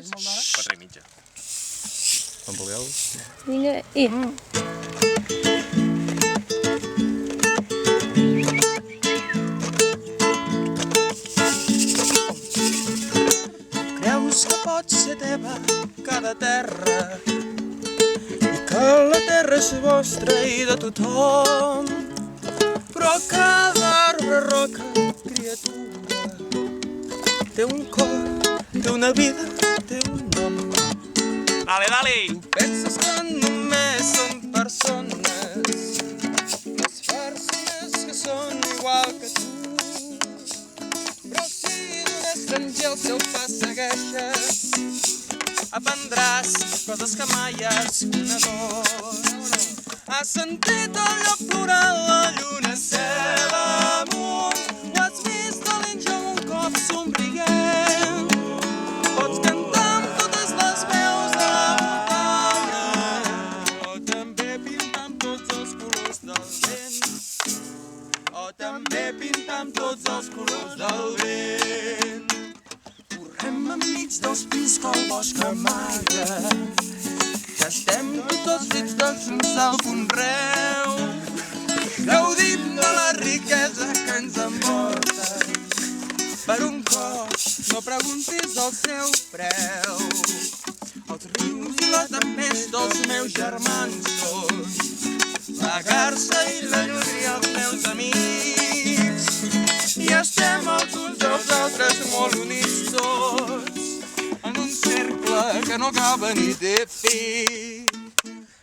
quants? 4 i mitja. Quan vulgueu. Vinga, i... Creus que pot ser teva cada terra i que la terra és vostra i de tothom, però cada arbre, roca, criatura té un cor, té una vida, té un nom. Dale, dale! Tu penses que només són persones, les persones que són igual que tu, però si d'un estranger el seu pas segueixes, aprendràs coses que mai has conegut. Has sentit el llop plorar la lluna cel amunt, o has vist l'àngel un cop somrient. Pots cantar amb totes les veus de la muntanya, o també pintar amb tots els colors del vent, o també pintar amb tots els colors del vent. Correm enmig dels pins que el bosc amaga, que estem tots dins dels llums del conreu. Gaudim de la riquesa que ens envolta. Per un cop no preguntis el seu preu. Els rius i la tempesta, els meus germans són la garsa i la llúdria, els meus amics. I estem els uns als altres molt units tots, en un cercle que no acaba ni té fi.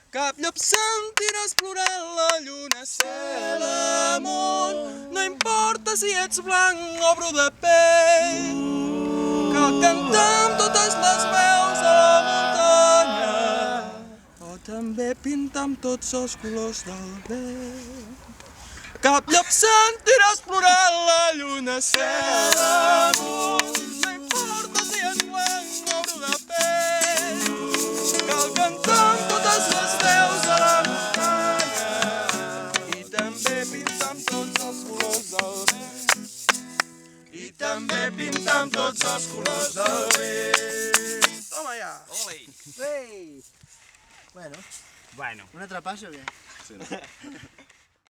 Cap llop sentiràs plorar la lluna cel amunt, no importa si ets blanc o bru de pell. Cal cantar amb totes les veus de la muntanya, o també pintar amb tots els colors del vent. Cap llop sentiràs plorar la lluna cel amunt, no importa si ets blanc o bru de pell. Cal cantar amb totes les veus de la muntanya, i també pintar amb tots els colors del vent. I també pintar amb tots els colors del vent. Toma ja! Ole! Ei! Bueno, Bueno. un altre pas o què? Sí.